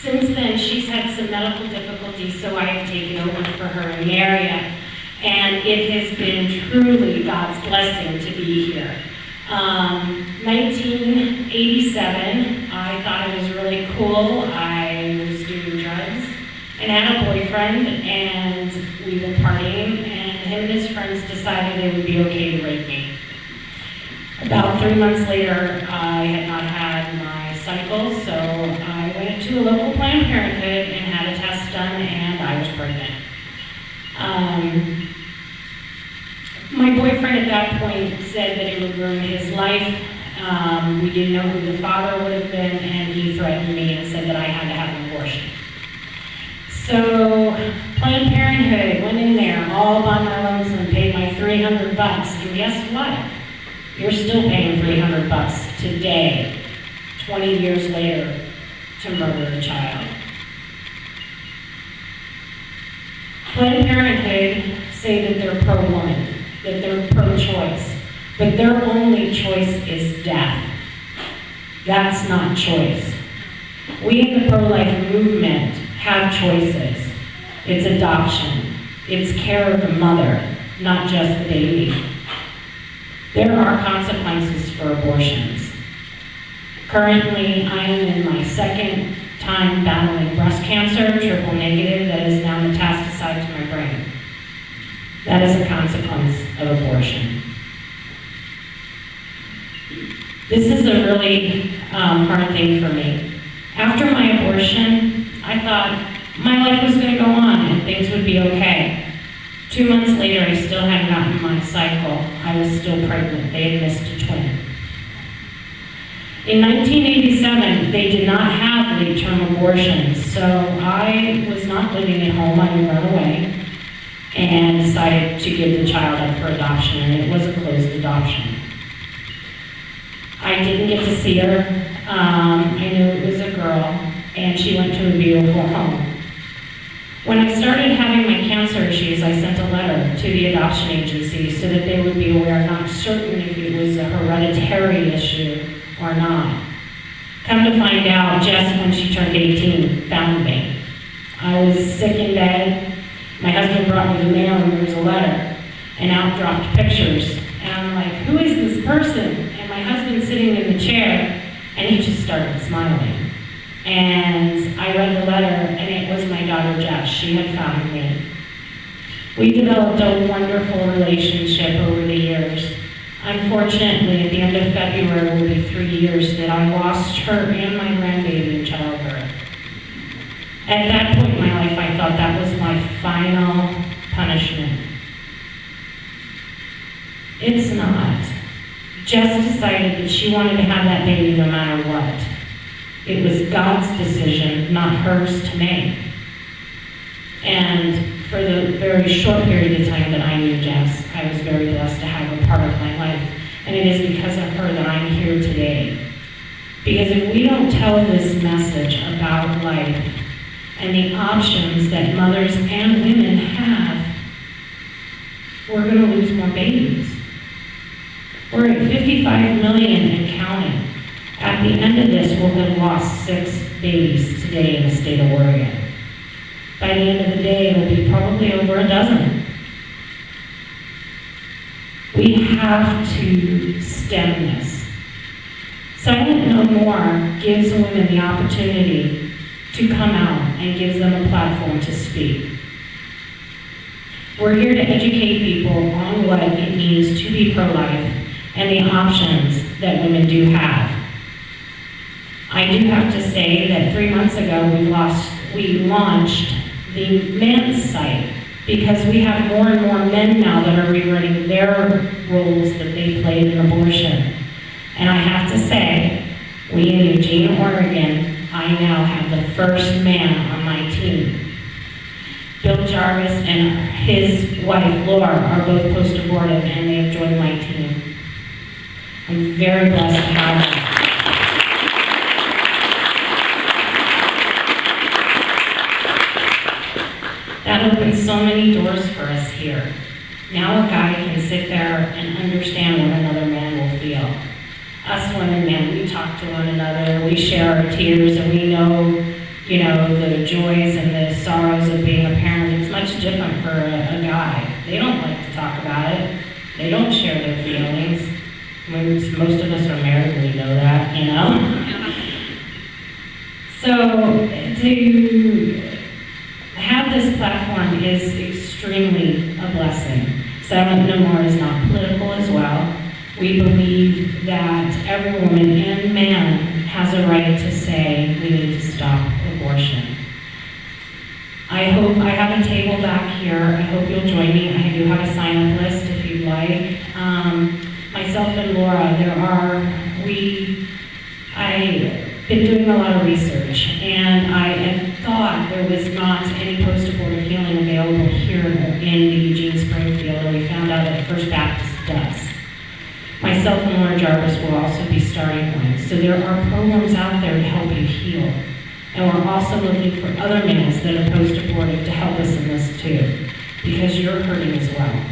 Since then, she's had some medical difficulties, so I have taken over for her in the area. And it has been truly God's blessing to be here. 1987, I thought it was really cool. I was doing drugs and had a boyfriend, and we were partying, and him and his friends decided it would be okay to rape me. About 3 months later, I had not had my cycle, so I went to a local Planned Parenthood and had a test done, and I was pregnant. My boyfriend at that point said that it would ruin his life. We didn't know who the father would have been, and he threatened me and said that I had to have an abortion. So Planned Parenthood went in there all by my lonesome, paid my $300, and guess what? You're still paying $300 today, 20 years later, to murder a child. Planned Parenthood say that they're pro-woman, that they're pro-choice, but their only choice is death. That's not choice. We in the pro-life movement have choices. It's adoption. It's care of the mother, not just the baby. There are consequences for abortions. Currently, I am in my second time battling breast cancer, triple negative, that is now metastasized to my brain. That is a consequence of abortion. This is a really hard thing for me. After my abortion, I thought my life was going to go on and things would be okay. 2 months later, I still hadn't gotten my cycle. I was still pregnant. They had missed a twin. In 1987, they did not have late-term abortions, so I was not living at home. I would run away and decided to give the child up for adoption, and it was a closed adoption. I didn't get to see her. I knew it was a girl, and she went to a beautiful home. When I started having my cancer issues, I sent a letter to the adoption agency so that they would be aware, not certain if it was a hereditary issue or not. Come to find out, Jess, when she turned 18, found me. I was sick in bed. My husband brought me the mail, and there was a letter, and out dropped pictures. And I'm like, who is this person? And my husband's sitting in the chair, and he just started smiling. And I read the letter, and it was my daughter Jess. She had found me. We developed a wonderful relationship over the years. Unfortunately, at the end of February, it will be 3 years that I lost her and my grandbaby in childbirth. At that point in my life, I thought that was my final punishment. It's not. Jess decided that she wanted to have that baby no matter what. It was God's decision, not hers to make. And for the very short period of time that I knew Jess, I was very blessed to have a part of my life. And it is because of her that I'm here today. Because if we don't tell this message about life and the options that mothers and women have, we're going to lose more babies. We're at 55 million and counting. At the end of this, we'll have lost 6 babies today in the state of Oregon. By the end of the day, it'll be probably over a dozen. We have to stem this. Silent No More gives women the opportunity to come out and gives them a platform to speak. We're here to educate people on what it means to be pro-life and the options that women do have. I do have to say that 3 months ago we launched the men's site because we have more and more men now that are regretting their roles that they played in abortion. And I have to say, we in Eugene, Oregon, I now have the first man on my team. Bill Jarvis and his wife, Laura, are both post-abortive, and they have joined my team. I'm very blessed to have them. That opens so many doors for us here. Now a guy can sit there and understand what another man will feel. Us women, man, we talk to one another, we share our tears, and we know you know, the joys and the sorrows of being a parent. It's much different for a guy. They don't like to talk about it. They don't share their feelings. Most of us are married, we know that, you know. So to have this platform is extremely a blessing. Silent No More is not political as well. We believe that every woman and man has a right to say we need to stop abortion. I have a table back here. I hope you'll join me. I do have a sign-up list if you'd like. Myself and Laura, I've been doing a lot of research, and I had thought there was not any post-abortive healing available here in the Eugene, Springfield, and we found out that First Baptist does. Myself and Laura Jarvis will also be starting one. So there are programs out there to help you heal. And we're also looking for other males that are post-abortive to help us in this too, because you're hurting as well.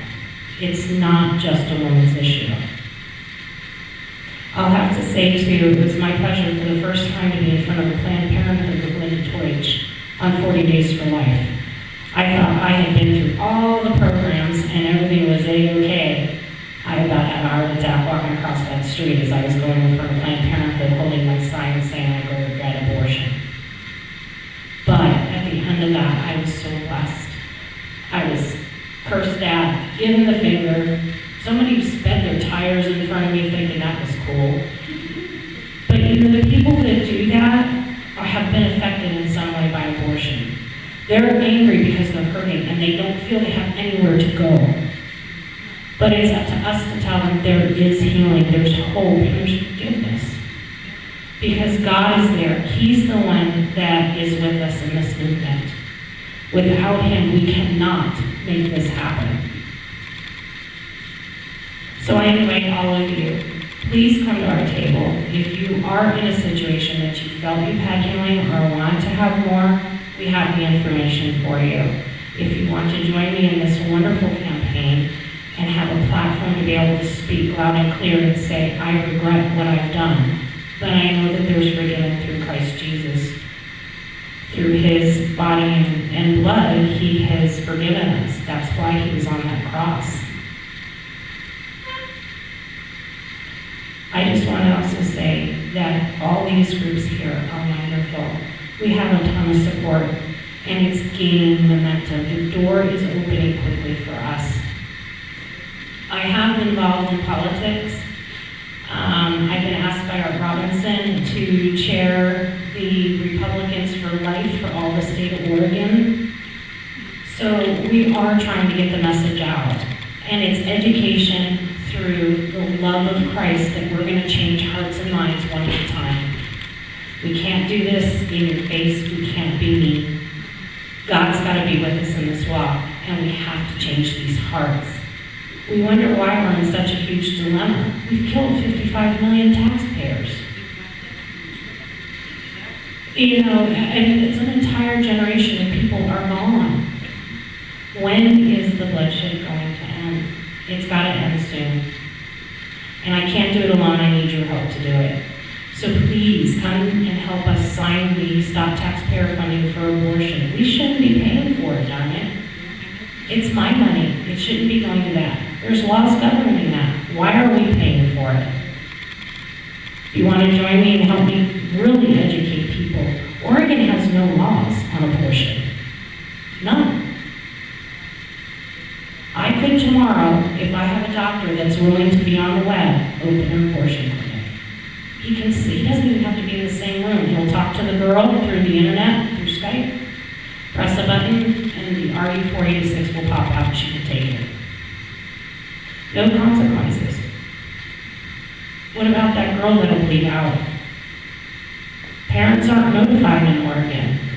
It's not just a woman's issue. I'll have to say too, it was my pleasure for the first time to be in front of the Planned Parenthood with Linda Toich on 40 Days for Life. I thought I had been through all the programs and everything was A-okay. I about had a heart attack walking across that street as I was going in front of Planned Parenthood holding my sign saying I go regret abortion. But at the end of that, I was so blessed. I was cursed at, given the finger. Somebody sped their tires in front of me thinking that was cool. But you know, the people that do that have been affected in some way by abortion. They're angry because they're hurting and they don't feel they have anywhere to go. But it's up to us to tell them there is healing, there's hope, and there's forgiveness. Because God is there. He's the one that is with us in this movement. Without Him, we cannot make this happen. So I invite all of you, please come to our table. If you are in a situation that you felt you've had healing or want to have more, we have the information for you. If you want to join me in this wonderful campaign and have a platform to be able to speak loud and clear and say, I regret what I've done, but I know that there's forgiveness through Christ Jesus. Through His body and blood, He has forgiven us. That's why He was on that cross. I just want to also say that all these groups here are wonderful. We have a ton of support, and it's gaining momentum. The door is opening quickly for us. I have been involved in politics. I've been asked by Art Robinson to chair the Republicans for Life for all the state of Oregon. So we are trying to get the message out. And it's education through the love of Christ that we're going to change hearts and minds one at a time. We can't do this in your face. We can't be mean. God's got to be with us in this walk, and we have to change these hearts. We wonder why we're in such a huge dilemma. We've killed 55 million taxpayers. You know, and it's an entire generation of people are gone. When is the bloodshed going to end? It's got to end soon. And I can't do it alone. I need your help to do it. So please come and help us sign the Stop Taxpayer Funding for Abortion. We shouldn't be paying for it, darn it. It's my money. It shouldn't be going to that. There's laws governing that. Why are we paying for it? If you want to join me and help me really educate people, Oregon has no laws on abortion. None. I could tomorrow, if I have a doctor that's willing to be on the web, open an abortion clinic. He can see, he doesn't even have to be in the same room. He'll talk to the girl through the internet, through Skype, press a button, and the RU486 will pop out and she can take it. No consequences. What about that girl that'll bleed out? Parents aren't notified in Oregon.